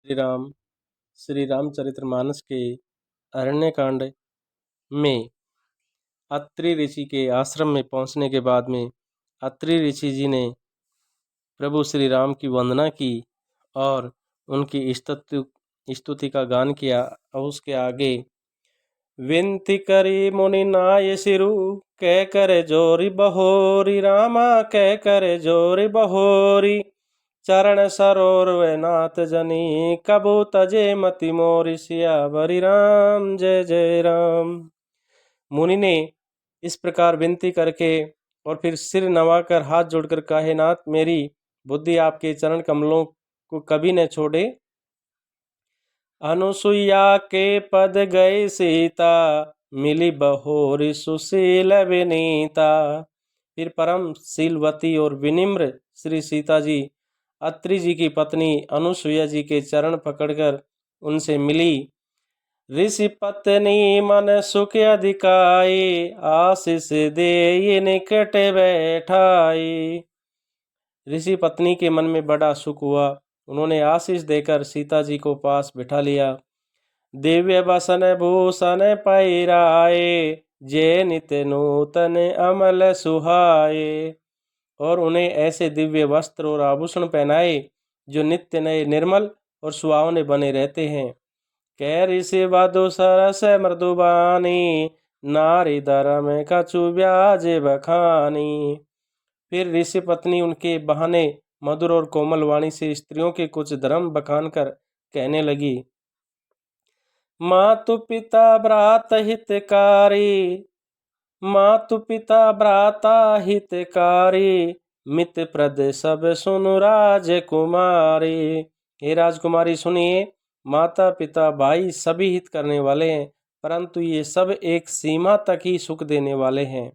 श्री राम श्री रामचरितमानस के अरण्यकांड में अत्रि ऋषि के आश्रम में पहुंचने के बाद में अत्रि ऋषि जी ने प्रभु श्री राम की वंदना की और उनकी स्तुति का गान किया। और उसके आगे विनती करी मुनि नाय सिरु कह करे जोरी बहोरी रामा कह करे जोरी बहोरी चरण सरोर वे नाथ जनी कबू तजे मति मोरी सियावरी राम जय जय राम। मुनि ने इस प्रकार विनती करके और फिर सिर नवाकर हाथ जोड़कर कहे, नाथ मेरी बुद्धि आपके चरण कमलों को कभी न छोड़े। अनुसुईया के पद गए सीता मिली बहोरी सुशील विनीता। फिर परम शीलवती और विनिम्र श्री सीता जी अत्रि जी की पत्नी अनुसुईया जी के चरण पकड़कर उनसे मिली। ऋषि पत्नी मन सुख अधिकाई आशीष दे निकट बैठाई। ऋषि पत्नी के मन में बड़ा सुख हुआ। उन्होंने आशीष देकर सीता जी को पास बिठा लिया। दिव्य बसन भूषण पैराए जे नित नूतन अमल सुहाए। और उन्हें ऐसे दिव्य वस्त्र और आभूषण पहनाए जो नित्य नए निर्मल और सुहावने बने रहते हैं। कह ऋषि वधु सरस मृदुबानी नारी धर्म कछु ब्याज बखानी। फिर ऋषि पत्नी उनके बहाने मधुर और कोमल वाणी से स्त्रियों के कुछ धर्म बखान कर कहने लगी। मातु पिता भ्रात हितकारी मातु पिता भ्राता हितकारी मित प्रद सब सुनु राजकुमारी। हे राजकुमारी सुनिए, माता पिता भाई सभी हित करने वाले हैं, परंतु ये सब एक सीमा तक ही सुख देने वाले हैं।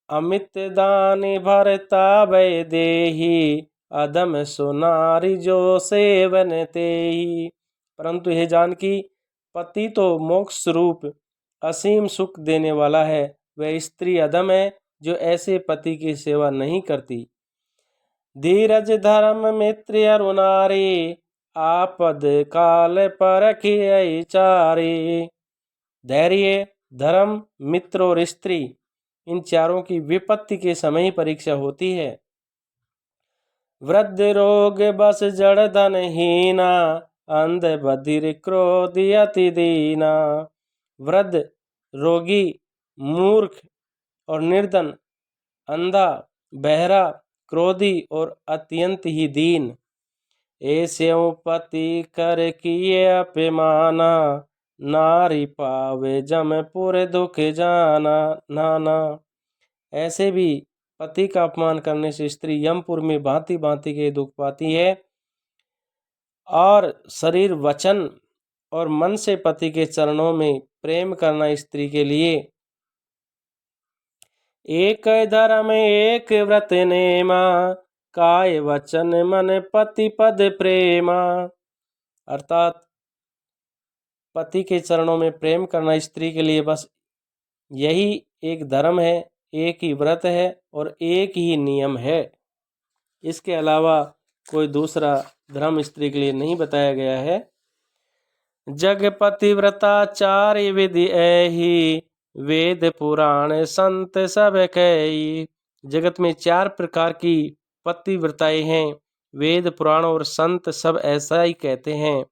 अमित दानी भरता भय देही अधम सुनारी जो सेवन तेही। परंतु हे जानकी, पति तो मोक्ष स्वरूप असीम सुख देने वाला है, वह स्त्री अधम है जो ऐसे पति की सेवा नहीं करती। धीरज धर्म मित्र अरुणारी आपद काल परखियै चारी। धैर्य धर्म मित्र और स्त्री इन चारों की विपत्ति के समय ही परीक्षा होती है। वृद्ध रोग बस जड़ धन हीना अंध बधिर क्रोध अति दीना। वृद्ध रोगी मूर्ख और निर्धन अंधा बहरा क्रोधी और अत्यंत ही दीन। ऐसे पति कर किए अपमाना नारी पावे जमपुर दुख जाना नाना। ऐसे भी पति का अपमान करने से स्त्री यमपुर में भांति भांति के दुख पाती है। और शरीर वचन और मन से पति के चरणों में प्रेम करना स्त्री के लिए एक धर्म एक व्रत नेमा काय वचन मन पति पद प्रेमा। अर्थात पति के चरणों में प्रेम करना स्त्री के लिए बस यही एक धर्म है, एक ही व्रत है और एक ही नियम है। इसके अलावा कोई दूसरा धर्म स्त्री के लिए नहीं बताया गया है। जगपति व्रताचार्य विधि ऐही वेद पुराण संत सब कई। जगत में 4 प्रकार की पतिव्रताएं हैं। वेद पुराण और संत सब ऐसा ही कहते हैं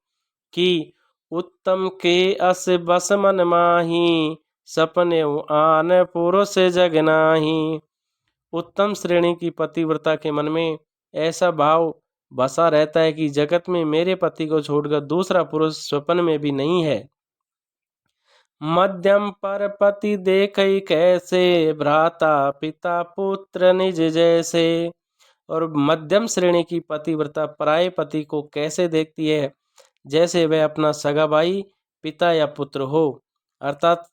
कि उत्तम के अस बस मन माही सपने आन पुरुष जग नाही। उत्तम श्रेणी की पतिव्रता के मन में ऐसा भाव बसा रहता है कि जगत में मेरे पति को छोड़कर दूसरा पुरुष स्वप्न में भी नहीं है। मध्यम पर पति देखई कैसे भ्राता पिता पुत्र निज जैसे। और मध्यम श्रेणी की पतिव्रता पराये पति को कैसे देखती है, जैसे वह अपना सगा भाई पिता या पुत्र हो। अर्थात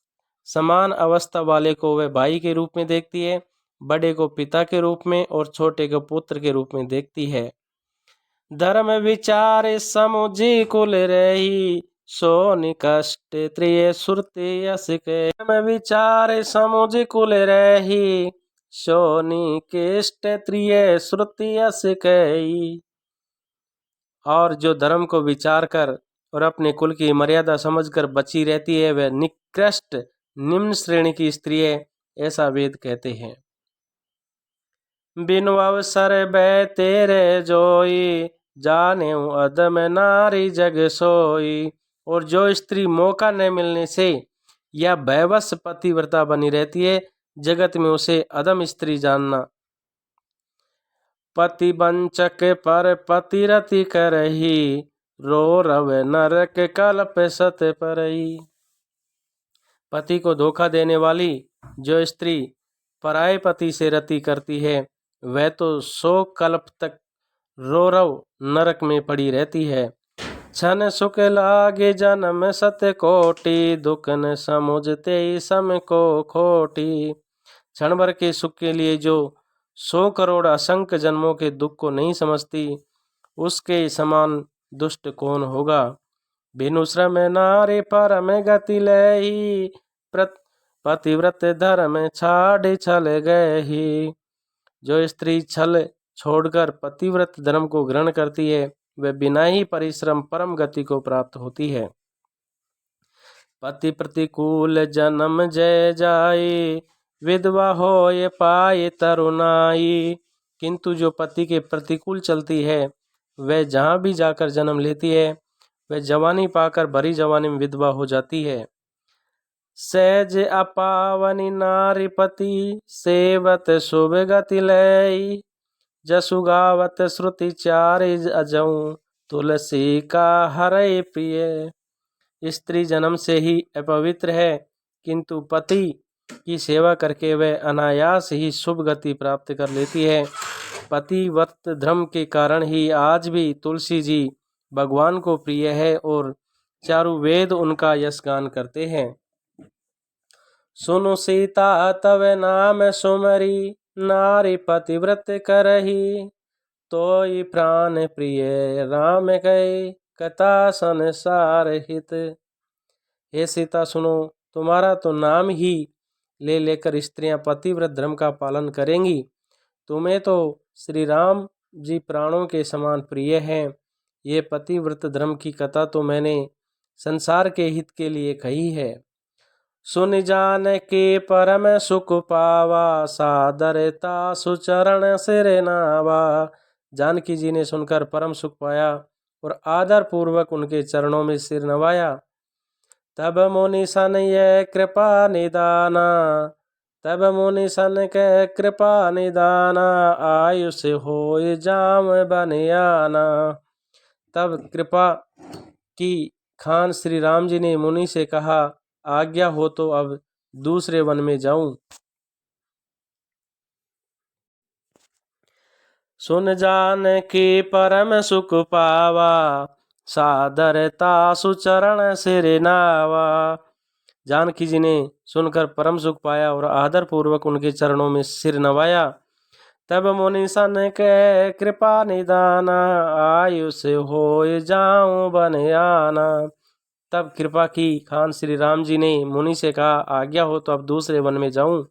समान अवस्था वाले को वह भाई के रूप में देखती है, बड़े को पिता के रूप में और छोटे को पुत्र के रूप में देखती है। धर्म विचार समुझी कुल रही सो निकष्ट त्रिय सुरते यस के। धर्म विचार समुझ कुल रही सो निकष्ट त्रिय सुरते यस कई। और जो धर्म को विचार कर और अपने कुल की मर्यादा समझकर बची रहती है वह निकृष्ट निम्न श्रेणी की स्त्री है, ऐसा वेद कहते हैं। बिनु अवसर बै तेरे जोई, जाने अदम नारी जग सोई। और जो स्त्री मौका न मिलने से या भयवश पतिव्रता बनी रहती है, जगत में उसे अदम स्त्री जानना। पति वंचक पर पतिरति करही, रो रव नरक कल्प सत परही। पति को धोखा देने वाली जो स्त्री पराये पति से रति करती है, वह तो 100 कल्प तक रोरव नरक में पड़ी रहती है। छन सुख लागे जन्म सत कोटि, दुख न समुझते सम को खोटी। क्षण भर के सुख के लिए जो 100 करोड़ असंख्य जन्मों के दुख को नहीं समझती, उसके समान दुष्ट कौन होगा। बिनु श्रम नारी परम गति लही, पतिव्रत धर्म छाड़ छल गही। जो स्त्री छल छोड़कर पतिव्रत धर्म को ग्रहण करती है, वह बिना ही परिश्रम परम गति को प्राप्त होती है। पति प्रतिकूल जन्म जय जाए, विधवा होए पाए तरुणाई। किंतु जो पति के प्रतिकूल चलती है, वह जहाँ भी जाकर जन्म लेती है, वह जवानी पाकर भरी जवानी में विधवा हो जाती है। सहज अपावनी नारी पति, सेवत शुभ गति लय। जसु गावत श्रुति चारि अजऊँ, तुलसी का हरय प्रिय। स्त्री जन्म से ही अपवित्र है, किंतु पति की सेवा करके वह अनायास ही शुभ गति प्राप्त कर लेती है। पतिव्रत धर्म के कारण ही आज भी तुलसी जी भगवान को प्रिय है और चारों वेद उनका यश गान करते हैं। सुनु सीता तव नाम सुमरी, नारी पतिव्रत करही। तोई प्राण प्रिय राम गए, कथा संसार हित। हे सीता सुनो, तुम्हारा तो नाम ही ले लेकर स्त्रियां पतिव्रत धर्म का पालन करेंगी। तुम्हें तो श्री राम जी प्राणों के समान प्रिय हैं। ये पतिव्रत धर्म की कथा तो मैंने संसार के हित के लिए कही है। सुन जान के परम सुख पावा, सादरता सुचरण सिर नावा। जानकी जी ने सुनकर परम सुख पाया और आदर पूर्वक उनके चरणों में सिर नवाया। तब मुनि सन ये कृपा निदाना, तब मुनि सन के कृपा निदाना। आयुष होय जाम बनियाना। तब कृपा की खान श्री राम जी ने मुनि से कहा, आज्ञा हो तो अब दूसरे वन में जाऊं। सुन जान की परम सुख पावा, सादरता सुचरण सिर नावा। जानकी जी ने सुनकर परम सुख पाया और आदर पूर्वक उनके चरणों में सिर नवाया। तब मुनि सन के कृपा निदाना, आयुष होय जाऊं बनियाना। तब कृपा की खान श्री राम जी ने मुनि से कहा, आज्ञा हो तो अब दूसरे वन में जाऊं।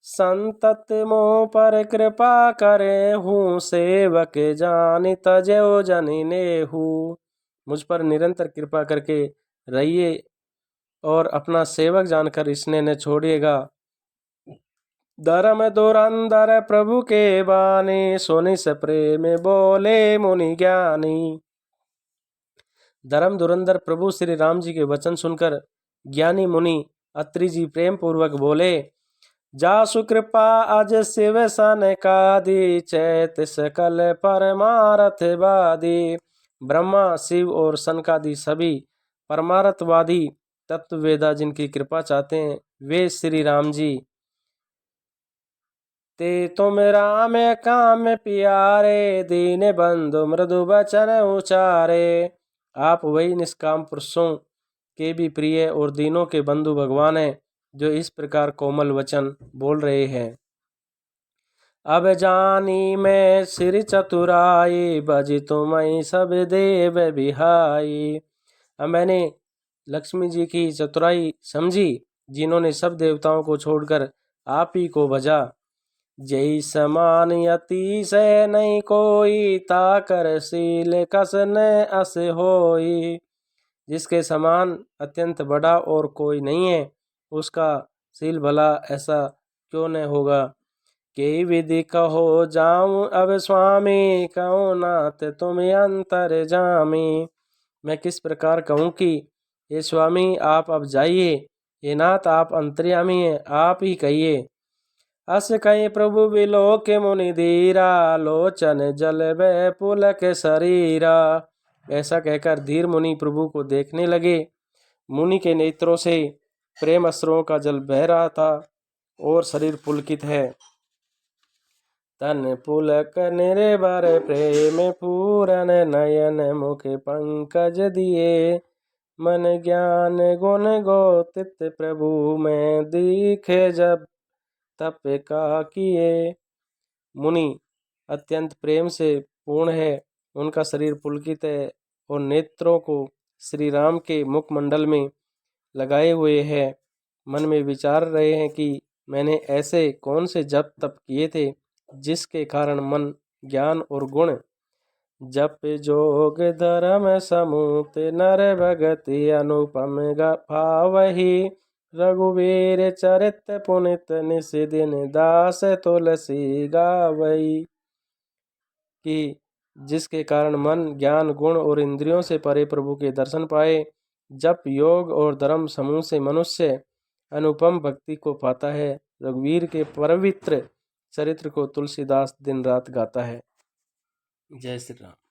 संतत मोह पर कृपा करे हूँ, सेवक जानि तजो जनि नेहू। मुझ पर निरंतर कृपा करके रहिए और अपना सेवक जानकर इसने न छोड़िएगा। धर्म धुरंधर प्रभु के बानी, सुनि से प्रेम बोले मुनि ज्ञानी। धर्म धुरंधर प्रभु श्री राम जी के वचन सुनकर ज्ञानी मुनि अत्रि जी प्रेम पूर्वक बोले, जासु कृपा अज शिव सन कादि, चैत सकल परमारथ वादी। ब्रह्मा शिव और सनकादि सभी परमार्थवादी तत्ववेदा जिनकी कृपा चाहते हैं, वे श्री राम जी। ते तुम राम काम प्यारे, दीन बंधु मृदु बचन उचारे। आप वही निष्काम पुरुषों के भी प्रिय और दीनों के बंधु भगवान हैं, जो इस प्रकार कोमल वचन बोल रहे हैं। अब जानी मैं सिर चतुराई, बजी तुम्हें सब देव बिहाई। अब मैंने लक्ष्मी जी की चतुराई समझी, जिन्होंने सब देवताओं को छोड़कर आप ही को भजा। जय समान अतिशय नहीं कोई, ताकर शील कस न अस होई। जिसके समान अत्यंत बड़ा और कोई नहीं है, उसका शील भला ऐसा क्यों न होगा। के विधि कहो जाऊं अब स्वामी, कहो नाथ तुम अंतर जामी। मैं किस प्रकार कहूँ कि ये स्वामी आप अब जाइए, ये नाथ आप अंतर्यामी हैं, आप ही कहिए। अस कहीं प्रभु बिलो के मुनि धीरा, लोचन जल वे पुलक शरीरा। ऐसा कहकर धीर मुनि प्रभु को देखने लगे। मुनि के नेत्रों से प्रेम अश्रुओं का जल बह रहा था और शरीर पुलकित है। तन पुलक निर्भर प्रेम पूरन, नयन मुख पंकज दिए। मन ज्ञान गुण गोतित प्रभु में दिखे, जब तप का किए। मुनि अत्यंत प्रेम से पूर्ण है, उनका शरीर पुलकित है और नेत्रों को श्री राम के मुखमंडल में लगाए हुए है। मन में विचार रहे हैं कि मैंने ऐसे कौन से जप तप किए थे जिसके कारण मन ज्ञान और गुण जप जोग धर्म समूत नर भगति अनुपम भावहि। रघुवीर चरित पुनित निस दिन दास तुलसी गावई। कि जिसके कारण मन ज्ञान गुण और इंद्रियों से परे प्रभु के दर्शन पाए। जप योग और धर्म समूह से मनुष्य अनुपम भक्ति को पाता है। रघुवीर के पवित्र चरित्र को तुलसीदास दिन रात गाता है। जय श्री राम।